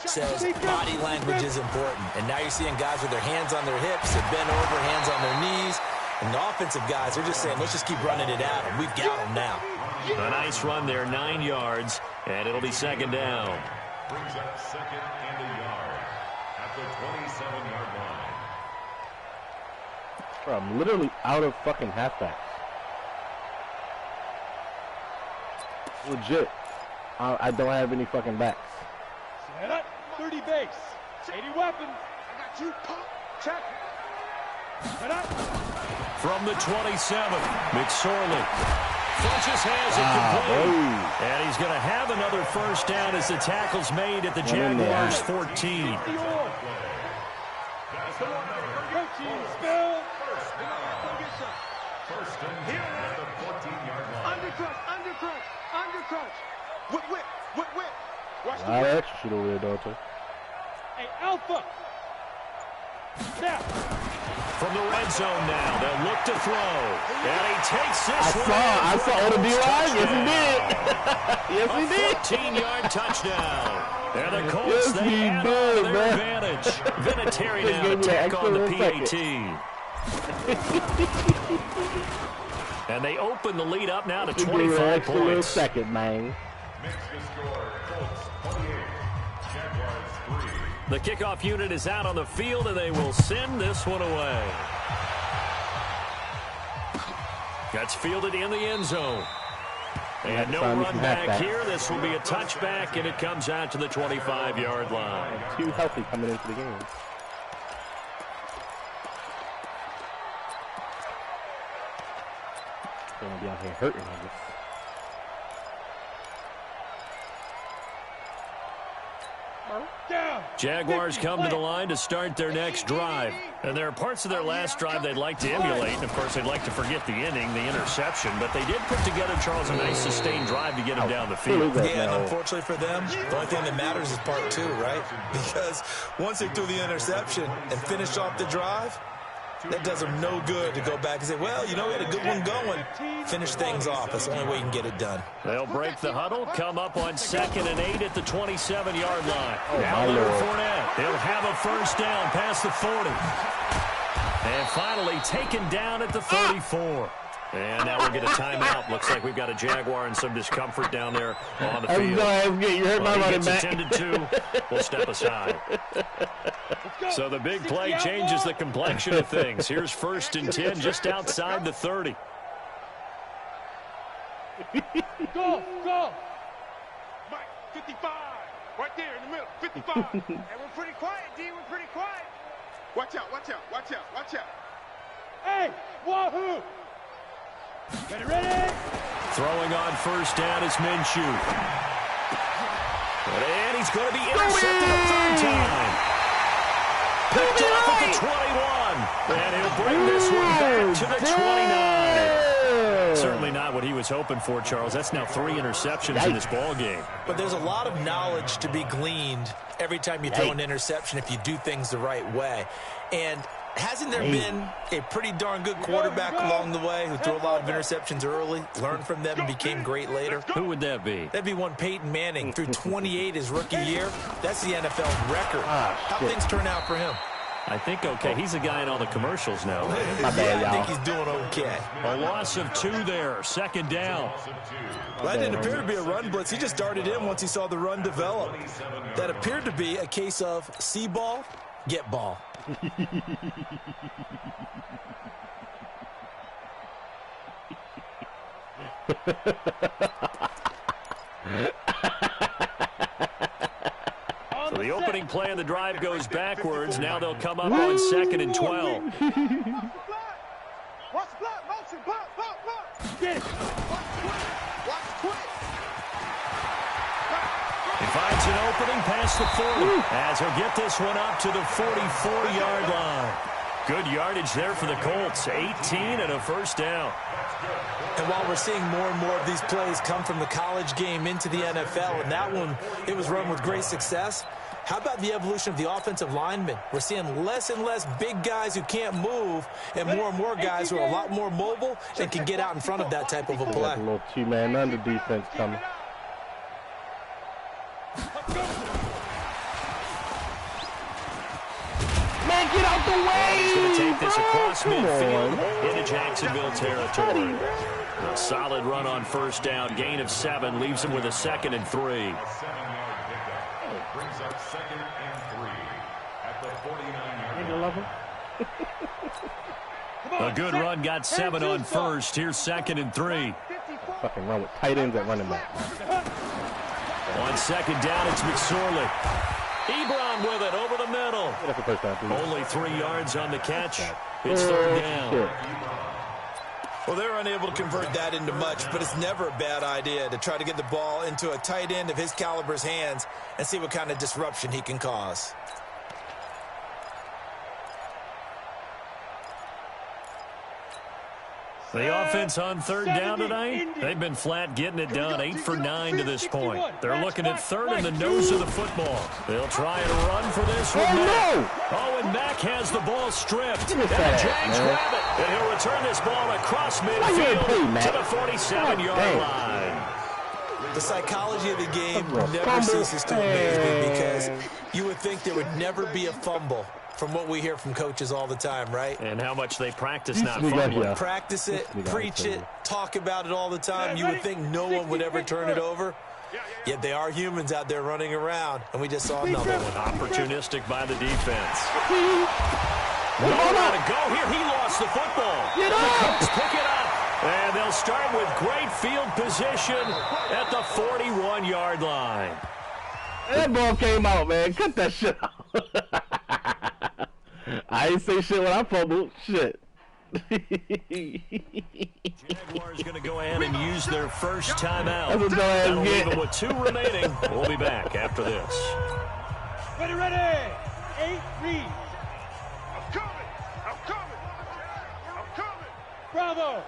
says body language is important. And now you're seeing guys with their hands on their hips, they bend over, hands on their knees. And the offensive guys are just saying, let's just keep running it at them. We've got them now. A nice run there, 9 yards, and it'll be second down. Brings up second and a yard at the 27-yard line. Bro, I'm literally out of fucking halfbacks. Legit. I don't have any fucking backs. Set up, 30 base. 80 weapons. I got you. Check. Set up. From the 27, McSorley. Funches has it complete. And he's going to have another first down as the tackle's made at the Jaguars 14. First and 10 at the 14-yard line. Undercrunch. Whip. Watch the I whip. extra shit over there, don't you? Hey, Alpha. Snap. From the red zone now, they'll look to throw. And he takes this one. I saw on the D-line. Yes, he did. Yes, he did. 14-yard touchdown. And the Colts, they add on their advantage. Vinatieri now to tack on the PAT. And they open the lead up now to 25 points. Second, man. Makes the score Colts 28, Jaguars 3. The kickoff unit is out on the field, and they will send this one away. That's fielded in the end zone. And no run back here. This will be a touchback, and it comes out to the 25-yard line. Too healthy coming into the game. Gonna be out here hurting, I guess. Jaguars come to the line to start their next drive. And there are parts of their last drive they'd like to emulate. And, of course, they'd like to forget the inning, the interception. But they did put together, Charles, a nice sustained drive to get him down the field. Yeah, and unfortunately for them, the only thing that matters is part two, right? Because once they threw the interception and finished off the drive, that does them no good to go back and say, well, you know, we had a good one going. Finish things off. That's the only way you can get it done. They'll break the huddle, come up on 2nd and 8 at the 27-yard line. Oh, now Leonard Fournette. He'll have a first down past the 40. And finally taken down at the 34. And now we'll get a timeout. Looks like we've got a Jaguar and some discomfort down there on the field. You heard my running back. Attended to, we'll step aside. So the big play changes the complexion of things. Here's 1st and 10 just outside the 30. Go. Mike, 55. Right there in the middle, 55. And we're pretty quiet, D. We're pretty quiet. Watch out. Hey, wahoo. Ready? Throwing on first down is Minshew. And he's going to be intercepted a third time. Picked off at the 21. And he'll bring this one back to the 29. Certainly not what he was hoping for, Charles. That's now 3 interceptions in this ball game. But there's a lot of knowledge to be gleaned every time you throw an interception if you do things the right way. And hasn't there been a pretty darn good quarterback along the way who threw a lot of interceptions early, learned from them, and became great later? Who would that be? That'd be one Peyton Manning. Threw 28 his rookie year. That's the NFL record. How things turn out for him? I think okay. He's a guy in all the commercials now. My bad, I think he's doing okay. A loss of 2 there. 2nd down. Well, that didn't appear to be a run blitz. He just darted in once he saw the run develop. That appeared to be a case of see ball, get ball. So the opening play of the drive goes backwards. Now they'll come up on 2nd and 12. Watch the block, motion, block. Get it. Watch quick. He finds an opening past the 40 as he'll get this one up to the 44-yard line. Good yardage there for the Colts. 18 and a first down. And while we're seeing more and more of these plays come from the college game into the NFL, and that one, it was run with great success, how about the evolution of the offensive linemen? We're seeing less and less big guys who can't move and more guys who are a lot more mobile and can get out in front of that type of a play. A little two-man under defense coming. Man, get out the way! He's going to take this across Come midfield on. into Jacksonville territory. A solid run on first down. Gain of 7 leaves him with a 2nd and 3. A 7-yard pickup brings up 2nd and 3 at the 49-yard line. A good run got 7 on first. Here's 2nd and 3. Fucking run with tight ends at running back. On 2nd down, it's McSorley. Ebron with it over the middle. That's the first time, please. Only 3 yards on the catch. It's 3rd down. Shit. Well, they're unable to convert that into much, but it's never a bad idea to try to get the ball into a tight end of his caliber's hands and see what kind of disruption he can cause. The offense on 3rd down tonight, they've been flat getting it done. 8 for 9 to this point. They're looking at 3rd in the nose of the football. They'll try and run for this with Mack. Oh, and Mack has the ball stripped. And the Jags grab it. And he'll return this ball across midfield to the 47-yard line. The psychology of the game never ceases to amaze me because you would think there would never be a fumble from what we hear from coaches all the time, right? And how much they practice not fumbling. Practice it, preach it, talk about it all the time. You would think no one would ever turn it over. Yet they are humans out there running around, and we just saw another one. Opportunistic by the defense. Nowhere to go here. He lost the football. The Colts pick it up. And they'll start with great field position at the 41-yard line. That ball came out, man. Cut that shit out. I ain't say shit when I fumbled. Shit. Jaguars going to go ahead and use their first timeout. That's what y'all ass That'll leave get. them with 2 remaining. We'll be back after this. Ready. 8, read. I'm coming. Bravo.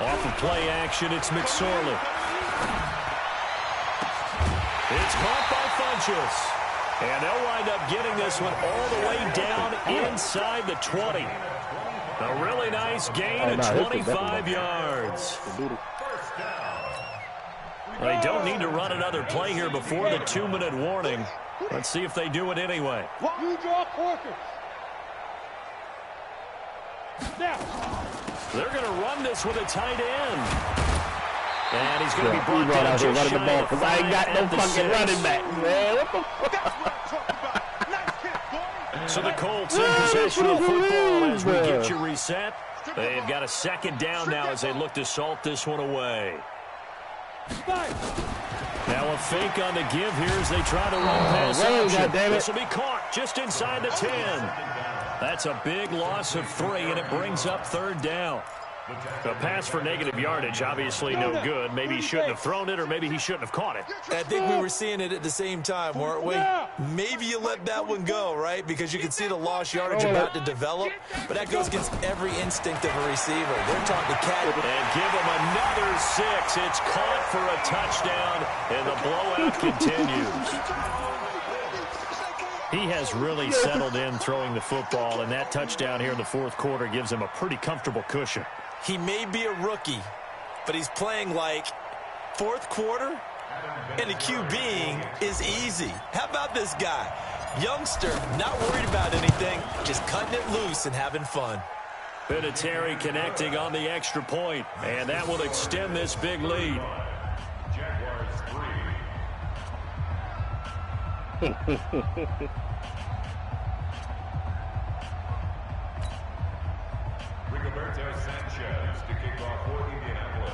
Off of play action, it's McSorley. It's caught by Funchess. And they'll wind up getting this one all the way down inside the 20. A really nice gain of 25 yards. They don't need to run another play here before the 2-minute warning. Let's see if they do it anyway. You draw quarters. Now. They're going to run this with a tight end. And he's going to be brought He down out here just running the shy ball of because I ain't got no 5 at the fucking 6. running back, man. What the fuck? So the Colts in possession of football as we get you reset. They've got a 2nd down now as they look to salt this one away. Now a fake on the give here as they try to run pass option. This will be caught just inside the 10. That's a big loss of 3, and it brings up 3rd down. A pass for negative yardage, obviously no good. Maybe he shouldn't have thrown it, or maybe he shouldn't have caught it. I think we were seeing it at the same time, weren't we? Maybe you let that one go, right? Because you can see the lost yardage about to develop. But that goes against every instinct of a receiver. They're taught to catch. And give him another 6. It's caught for a touchdown, and the blowout continues. He has really settled in throwing the football, and that touchdown here in the 4th quarter gives him a pretty comfortable cushion. He may be a rookie, but he's playing like 4th quarter, and a QBing is easy. How about this guy? Youngster, not worried about anything, just cutting it loose and having fun. Vinatieri connecting on the extra point, and that will extend this big lead. Jaguars 3. Rigoberto Sanchez to kick off for Indianapolis.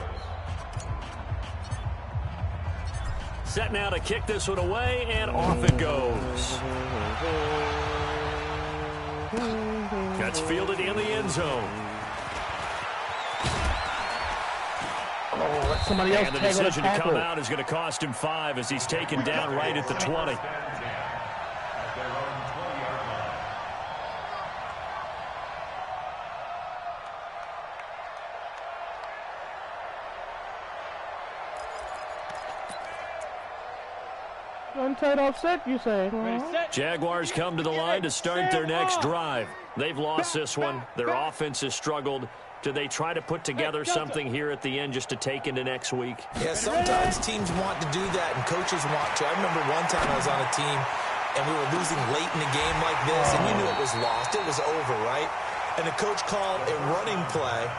Set now to kick this one away, and off it goes. That's fielded in the end zone. Oh, somebody else. And the decision to come out is going to cost him 5 as he's taken down right at the 20. Tight offset, you say? Jaguars come to the line to start their next drive. They've lost this one. Their offense has struggled. Do they try to put together something here at the end just to take into next week? Yeah, sometimes teams want to do that and coaches want to. I remember one time I was on a team and we were losing late in a game like this, and you knew it was lost. It was over, right? And the coach called a running play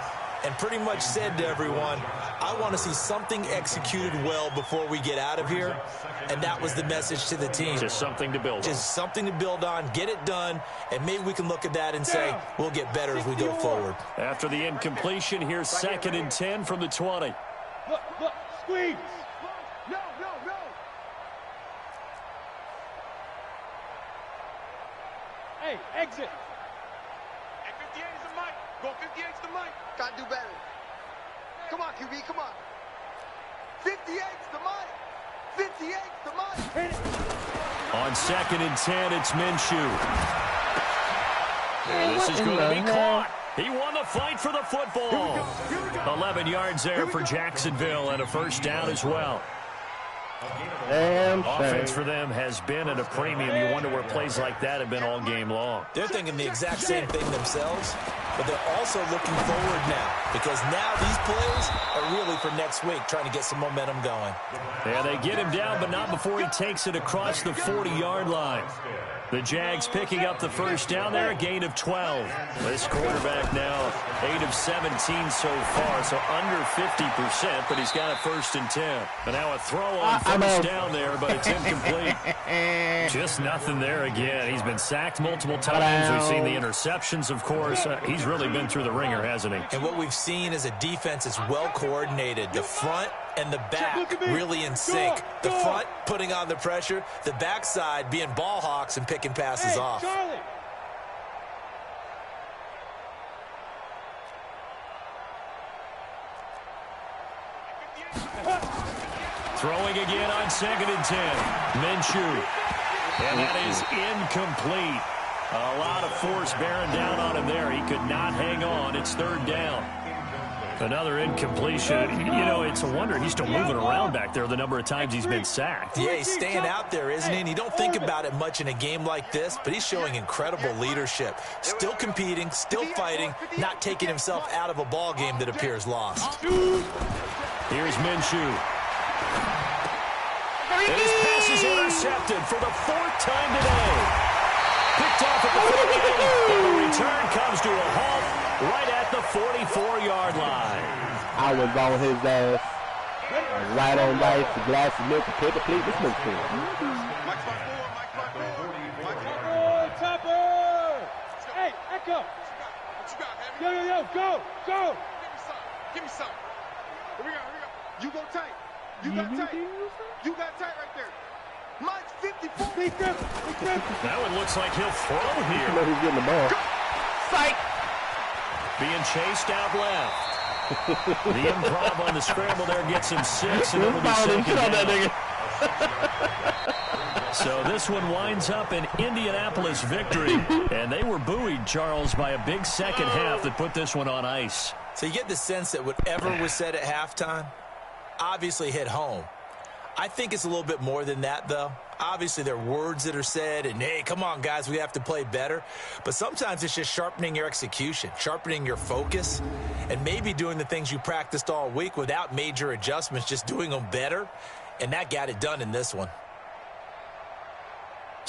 and pretty much said to everyone, I want to see something executed well before we get out of here. And that was the message to the team. Just something to build on. Just something to build on, get it done, and maybe we can look at that and say, we'll get better as we go forward. After the incompletion, here's 2nd and 10 from the 20. Look, squeeze. No. Hey, exit. Hey, 58 is the mic. Go 58 is the mic. Gotta do better. Come on, QB, come on. 58's the mic. 58's the mic. On 2nd and 10, it's Minshew. And this is going to be caught. He won the fight for the football. 11 yards there for Jacksonville and a first down as well. Offense for them has been at a premium. You wonder where plays like that have been all game long. They're thinking the exact same thing themselves, but they're also looking forward now because now these plays are really for next week, trying to get some momentum going. Yeah, they get him down, but not before he takes it across the 40-yard line. The Jags picking up the first down there, a gain of 12. This quarterback now 8 of 17 so far, so under 50%, but he's got a 1st and 10. And now a throw on first down there, but it's incomplete. Just nothing there again. He's been sacked multiple times. We've seen the interceptions, of course. He's really been through the ringer, hasn't he? And what we've seen is a defense that's well coordinated. The front and the back really in sync. The front putting on the pressure, the backside being ball hawks and picking passes off. Throwing again on 2nd and 10. Minshew. And that is incomplete. A lot of force bearing down on him there. He could not hang on. It's 3rd down. Another incompletion. You know, it's a wonder he's still moving around back there the number of times he's been sacked. Yeah, he's staying out there, isn't he? And you don't think about it much in a game like this, but he's showing incredible leadership. Still competing, still fighting, not taking himself out of a ball game that appears lost. Here's Minshew. And his pass is intercepted for the 4th time today. Picked off at the 48, and the return comes to a halt right at the 44-yard line. I was on his ass. Right on life, a glass of milk, a paper plate. This looks good. Mike 5-4. Topper. Hey, Echo. What you got, Heavy? Yo, go. Give me some. Here we go. You go tight. You got tight right there. Mike's 54. That one looks like he'll throw here. You know who's getting the ball. Psych. Being chased out left. The improv on the scramble there gets him 6, and it'll be 2nd down. So this one winds up an Indianapolis victory, and they were buoyed, Charles, by a big second half that put this one on ice. So you get the sense that whatever was said at halftime obviously hit home. I think it's a little bit more than that, though. Obviously, there are words that are said, and, hey, come on, guys, we have to play better. But sometimes it's just sharpening your execution, sharpening your focus, and maybe doing the things you practiced all week without major adjustments, just doing them better, and that got it done in this one.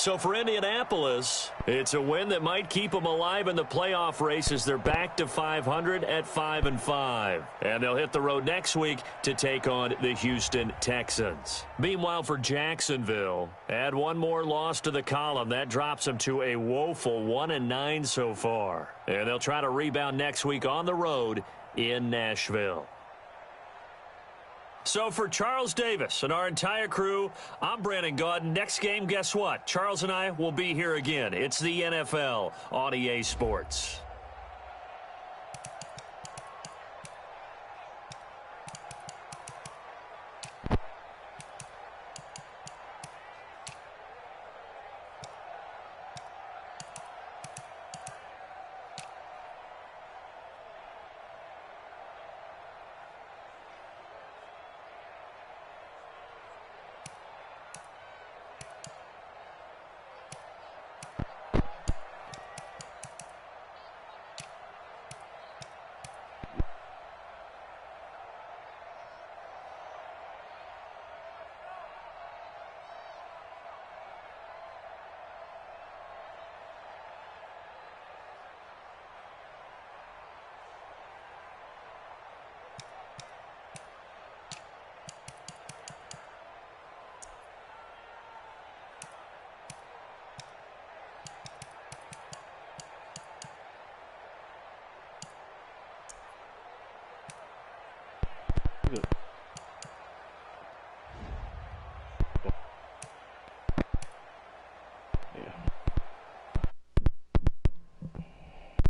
So for Indianapolis, it's a win that might keep them alive in the playoff race as they're back to 500 at 5-5. And they'll hit the road next week to take on the Houston Texans. Meanwhile, for Jacksonville, add one more loss to the column. That drops them to a woeful 1-9 so far. And they'll try to rebound next week on the road in Nashville. So for Charles Davis and our entire crew, I'm Brandon Gaudin. Next game, guess what? Charles and I will be here again. It's the NFL on EA Sports.